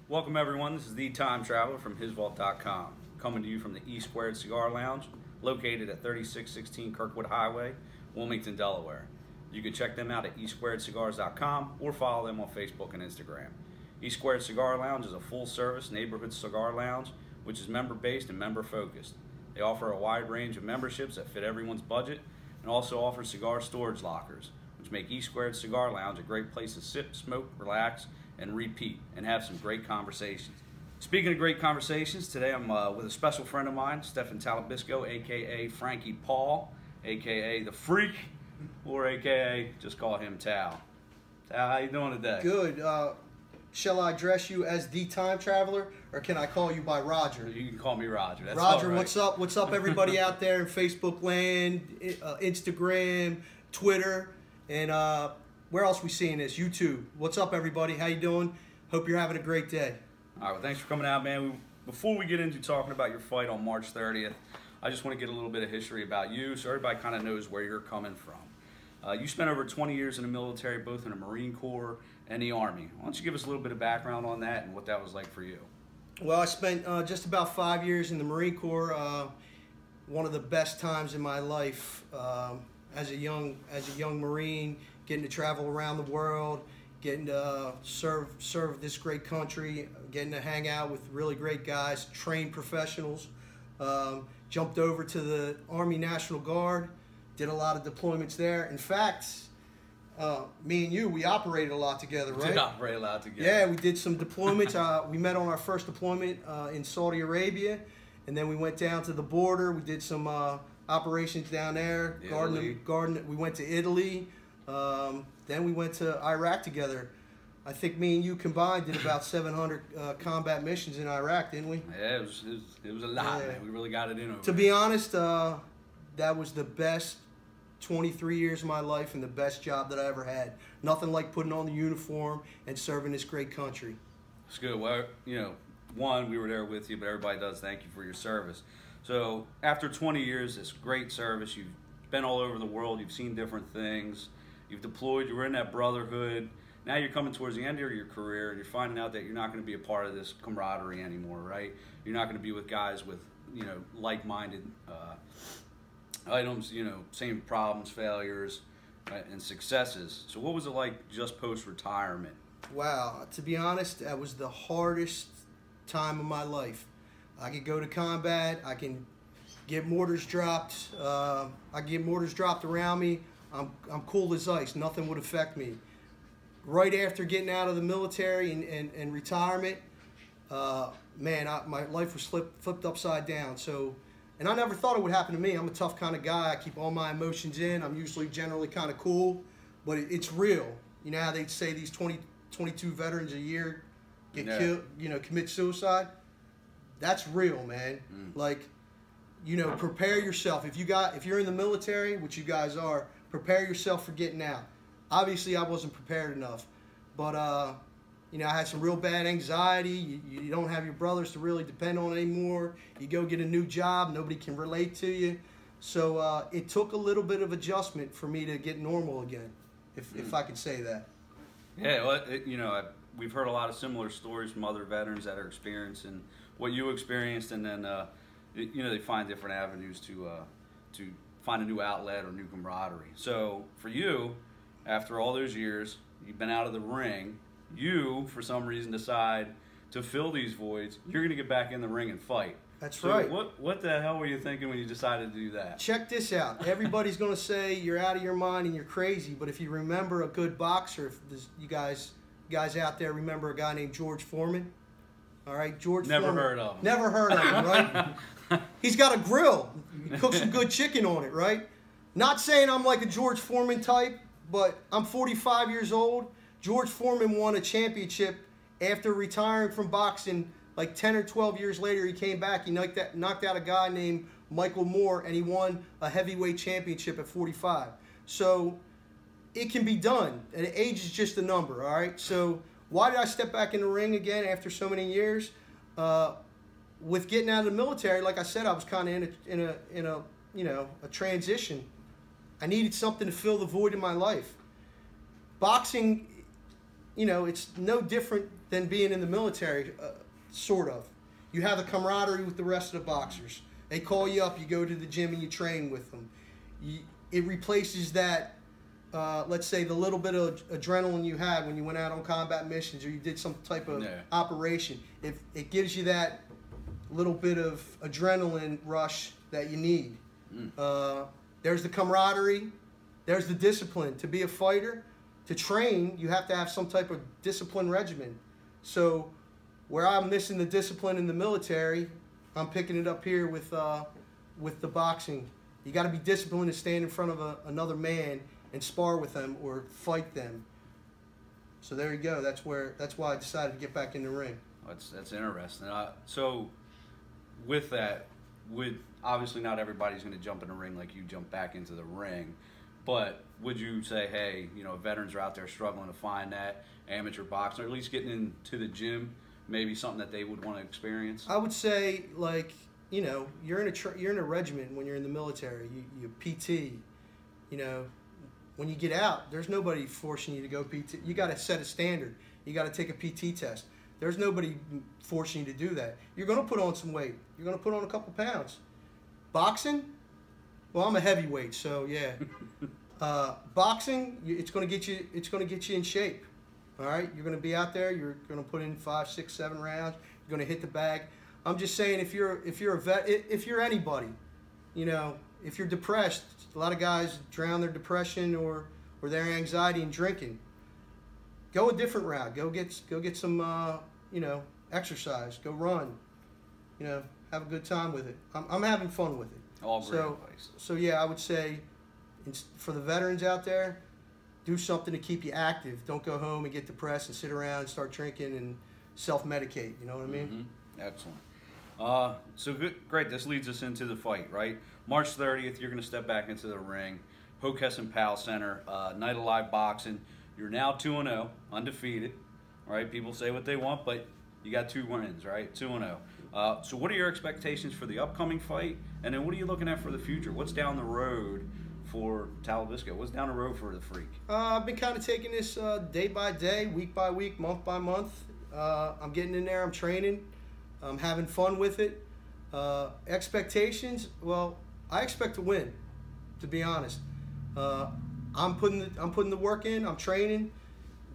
Welcome everyone, this is the Time Traveler from HisVault.com, coming to you from the E Squared Cigar Lounge, located at 3616 Kirkwood Highway, Wilmington, Delaware. You can check them out at esquaredcigars.com or follow them on Facebook and Instagram. E Squared Cigar Lounge is a full-service neighborhood cigar lounge which is member-based and member-focused. They offer a wide range of memberships that fit everyone's budget and also offer cigar storage lockers, which make E Squared Cigar Lounge a great place to sip, smoke, relax, and repeat, and have some great conversations. Speaking of great conversations, today I'm with a special friend of mine, Stefan Talabisco, aka Frankie Paul, aka the Freak, or aka just call him Tal. Tal, how you doing today? Good. Shall I address you as the Time Traveler, or can I call you by Roger? You can call me Roger. That's Roger, all right. what's up? What's up, everybody out there in Facebook land, Instagram, Twitter, and where else we seeing this? YouTube. What's up, everybody? How you doing? Hope you're having a great day. All right, well, thanks for coming out, man. Before we get into talking about your fight on March 30th, I just want to get a little bit of history about you so everybody kind of knows where you're coming from. You spent over 20 years in the military, both in the Marine Corps and the Army. Why don't you give us a little bit of background on that and what that was like for you? Well, I spent just about 5 years in the Marine Corps. One of the best times in my life as a young Marine, getting to travel around the world, getting to serve this great country, getting to hang out with really great guys, trained professionals. Jumped over to the Army National Guard, did a lot of deployments there. In fact, me and you, we operated a lot together, right? We did operate a lot together. Yeah, we did some deployments. We met on our first deployment in Saudi Arabia, and then we went down to the border. We did some operations down there. We went to Italy. Then we went to Iraq together. I think me and you combined did about 700 combat missions in Iraq, didn't we? Yeah, it was a lot, man. We really got it in over To be honest, that was the best 23 years of my life and the best job that I ever had. Nothing like putting on the uniform and serving this great country. It's good. Well, you know, one, we were there with you, but everybody does thank you for your service. So after 20 years, this great service, you've been all over the world, you've seen different things, you've deployed, you were in that brotherhood. Now you're coming towards the end of your career and you're finding out that you're not going to be a part of this camaraderie anymore, right? You're not going to be with guys with, you know, like-minded items, you know, same problems, failures, right, and successes. So what was it like just post-retirement? Wow, to be honest, that was the hardest time of my life. I could go to combat, I can get mortars dropped, I get mortars dropped around me. I'm cool as ice, nothing would affect me. Right after getting out of the military and retirement, man, my life was flipped upside down. So, and I never thought it would happen to me. I'm a tough kind of guy. I keep all my emotions in. I'm usually generally kind of cool, but it's real. You know how they say these 22 veterans a year get killed, you know, commit suicide? That's real, man. Like, you know, prepare yourself. If you're in the military, which you guys are, prepare yourself for getting out. Obviously, I wasn't prepared enough, but you know, I had some real bad anxiety. You don't have your brothers to really depend on anymore. You go get a new job, nobody can relate to you. So it took a little bit of adjustment for me to get normal again, if I could say that. Yeah, well, you know, we've heard a lot of similar stories from other veterans that are experiencing what you experienced, and then you know, they find different avenues to find a new outlet or new camaraderie. So for you, after all those years, you've been out of the ring, you, for some reason, decide to fill these voids. You're going to get back in the ring and fight. That's so right. What the hell were you thinking when you decided to do that? Check this out. Everybody's going to say you're out of your mind and you're crazy, but if you remember a good boxer, if you guys out there remember a guy named George Foreman? All right, George Foreman. Never heard of him. Never heard of him, right? He's got a grill. He cooks some good chicken on it, right? Not saying I'm like a George Foreman type, but I'm 45 years old. George Foreman won a championship after retiring from boxing. Like 10 or 12 years later, he came back. He knocked out a guy named Michael Moore, and he won a heavyweight championship at 45. So it can be done. And age is just a number, all right? So why did I step back in the ring again after so many years? With getting out of the military, like I said, I was kind of in a you know, a transition. I needed something to fill the void in my life. Boxing you know, it's no different than being in the military, sort of. You have a camaraderie with the rest of the boxers. They call you up, you go to the gym and you train with them. It replaces that, let's say, the little bit of adrenaline you had when you went out on combat missions or you did some type of operation. It gives you that little bit of adrenaline rush that you need. There's the camaraderie. There's the discipline. To be a fighter, to train, you have to have some type of discipline regimen. So where I'm missing the discipline in the military, I'm picking it up here with the boxing. You got to be disciplined to stand in front of another man and spar with them or fight them. So there you go. That's why I decided to get back in the ring. That's interesting. So with that, obviously not everybody's going to jump in the ring like you jump back into the ring, but would you say, hey, you know, veterans are out there struggling to find that amateur boxing, or at least getting into the gym, maybe something that they would want to experience? I would say, like, you know, you're in a regiment when you're in the military. You PT. You know, when you get out, there's nobody forcing you to go PT. You got to set a standard. You got to take a PT test. There's nobody forcing you to do that. You're going to put on some weight. You're going to put on a couple pounds. Boxing? Well, I'm a heavyweight, so yeah. Boxing, it's going to get you. It's going to get you in shape. All right. You're going to be out there. You're going to put in 5, 6, 7 rounds. You're going to hit the bag. I'm just saying, if you're a vet, if you're anybody, you know, if you're depressed, a lot of guys drown their depression or their anxiety in drinking. Go a different route. Go get some you know, exercise. Go run. You know, have a good time with it. I'm having fun with it. All great advice. So yeah, I would say, for the veterans out there, do something to keep you active. Don't go home and get depressed and sit around and start drinking and self-medicate. You know what I mean? Excellent. So good, great. This leads us into the fight, right? March 30th, you're going to step back into the ring. Hockessin Pal Center, Night of Live Boxing. You're now 2-0, undefeated, right? People say what they want, but you got 2 wins, right? 2-0. So what are your expectations for the upcoming fight? And then what are you looking at for the future? What's down the road for Talibisco? What's down the road for the Freak? I've been kind of taking this day by day, week by week, month by month. I'm getting in there. I'm training. I'm having fun with it. Expectations? Well, I expect to win, to be honest. I'm putting the work in. I'm training.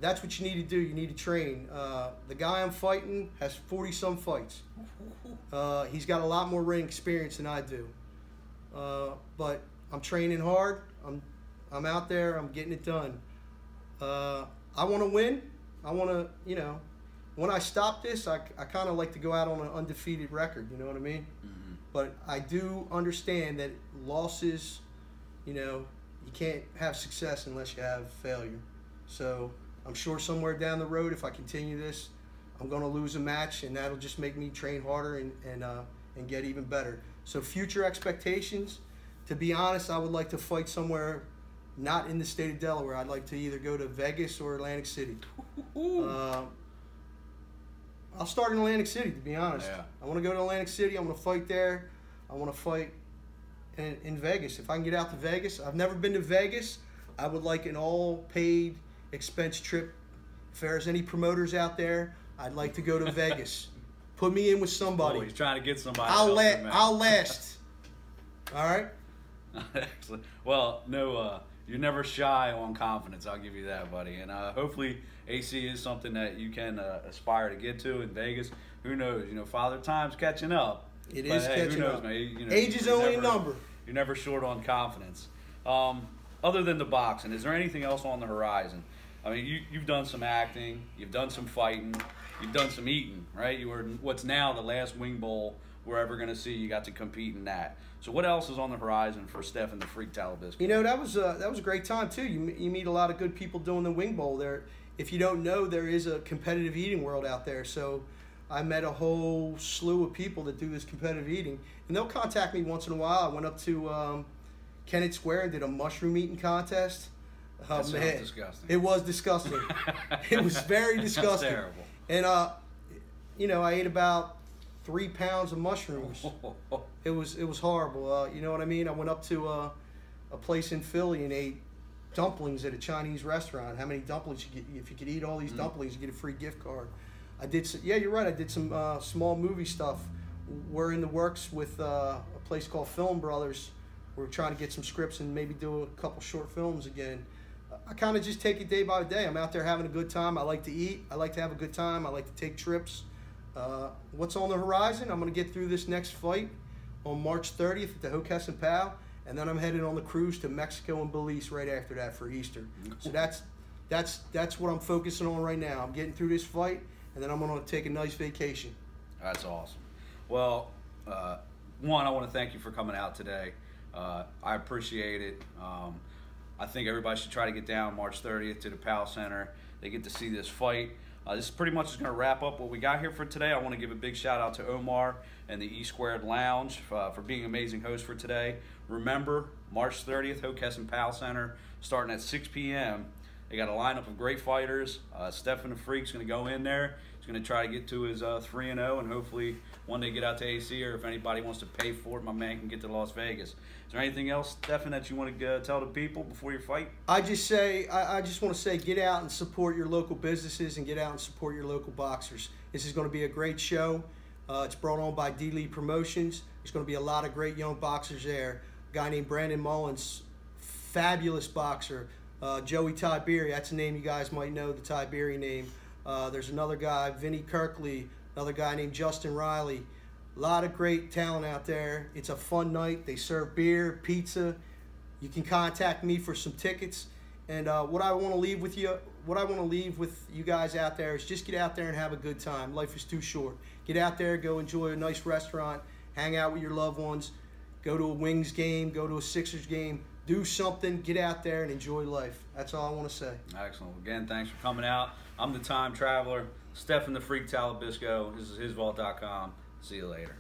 That's what you need to do. You need to train. The guy I'm fighting has 40-some fights. He's got a lot more ring experience than I do. But I'm training hard. I'm out there. I'm getting it done. I want to win. I want to, you know, when I stop this, I kind of like to go out on an undefeated record. You know what I mean? But I do understand that losses, you know, you can't have success unless you have failure. So I'm sure somewhere down the road, if I continue this, I'm going to lose a match, and that'll just make me train harder and get even better. So future expectations, to be honest, I would like to fight somewhere not in the state of Delaware. I'd like to either go to Vegas or Atlantic City. I'll start in Atlantic City, to be honest. Yeah. I want to go to Atlantic City. I want to fight there. I want to fight in Vegas. If I can get out to Vegas. I've never been to Vegas. I would like an all-paid expense trip. If there's any promoters out there, I'd like to go to Vegas. Put me in with somebody. Oh, he's trying to get somebody. I'll last. All right? Excellent. Well, no, you're never shy on confidence. I'll give you that, buddy. And hopefully AC is something that you can aspire to get to in Vegas. Who knows? You know, Father Time's catching up. It is catching who knows, up. Man? You know, age is only a number. You're never short on confidence. Other than the boxing, is there anything else on the horizon? I mean, you've done some acting, you've done some fighting, you've done some eating, right? You were what's now the last Wing Bowl we're ever going to see. You got to compete in that. So what else is on the horizon for Steph and the Freak Talibisco? You know, that was a great time too. You meet a lot of good people doing the Wing Bowl there. If you don't know, there is a competitive eating world out there. So I met a whole slew of people that do this competitive eating, and they'll contact me once in a while. I went up to Kennett Square and did a mushroom eating contest. That sounds disgusting. It was disgusting. It was very disgusting. That's terrible. And you know, I ate about 3 pounds of mushrooms. It was horrible. You know what I mean? I went up to a place in Philly and ate dumplings at a Chinese restaurant. How many dumplings you get? If you could eat all these dumplings, you get a free gift card. I did. Yeah, you're right. I did some small movie stuff. We're in the works with a place called Film Brothers. We're trying to get some scripts and maybe do a couple short films again. I kind of just take it day by day. I'm out there having a good time. I like to eat. I like to have a good time. I like to take trips. What's on the horizon? I'm going to get through this next fight on March 30th at the Hockey and Pal, and then I'm headed on the cruise to Mexico and Belize right after that for Easter. So that's what I'm focusing on right now. I'm getting through this fight, and then I'm going to take a nice vacation. That's awesome. Well, one, I want to thank you for coming out today. I appreciate it. I think everybody should try to get down March 30th to the PAL Center. They get to see this fight. This pretty much is going to wrap up what we got here for today. I want to give a big shout out to Omar and the E Squared Lounge for being an amazing host for today. Remember, March 30th, Hockey and Pal Center, starting at 6 p.m. They got a lineup of great fighters. Stefan the Freak's going to go in there. He's going to try to get to his 3-0 and hopefully one day get out to AC, or if anybody wants to pay for it, my man can get to Las Vegas. Is there anything else, Stefan, that you want to tell the people before your fight? I just want to say, get out and support your local businesses and get out and support your local boxers. This is going to be a great show. It's brought on by D-Lee Promotions. There's going to be a lot of great young boxers there. A guy named Brandon Mullins, fabulous boxer. Joey Tiberi, that's a name you guys might know, the Tiberi name. There's another guy, Vinny Kirkley, another guy named Justin Riley. A lot of great talent out there. It's a fun night. They serve beer, pizza. You can contact me for some tickets. And what I want to leave with you guys out there is just get out there and have a good time. Life is too short. Get out there, go enjoy a nice restaurant, hang out with your loved ones, go to a Wings game, go to a Sixers game. Do something, get out there and enjoy life. That's all I want to say. Excellent. Again, thanks for coming out. I'm the Time Traveler, Stefan the Freak Talabisco. This is hisvault.com. See you later.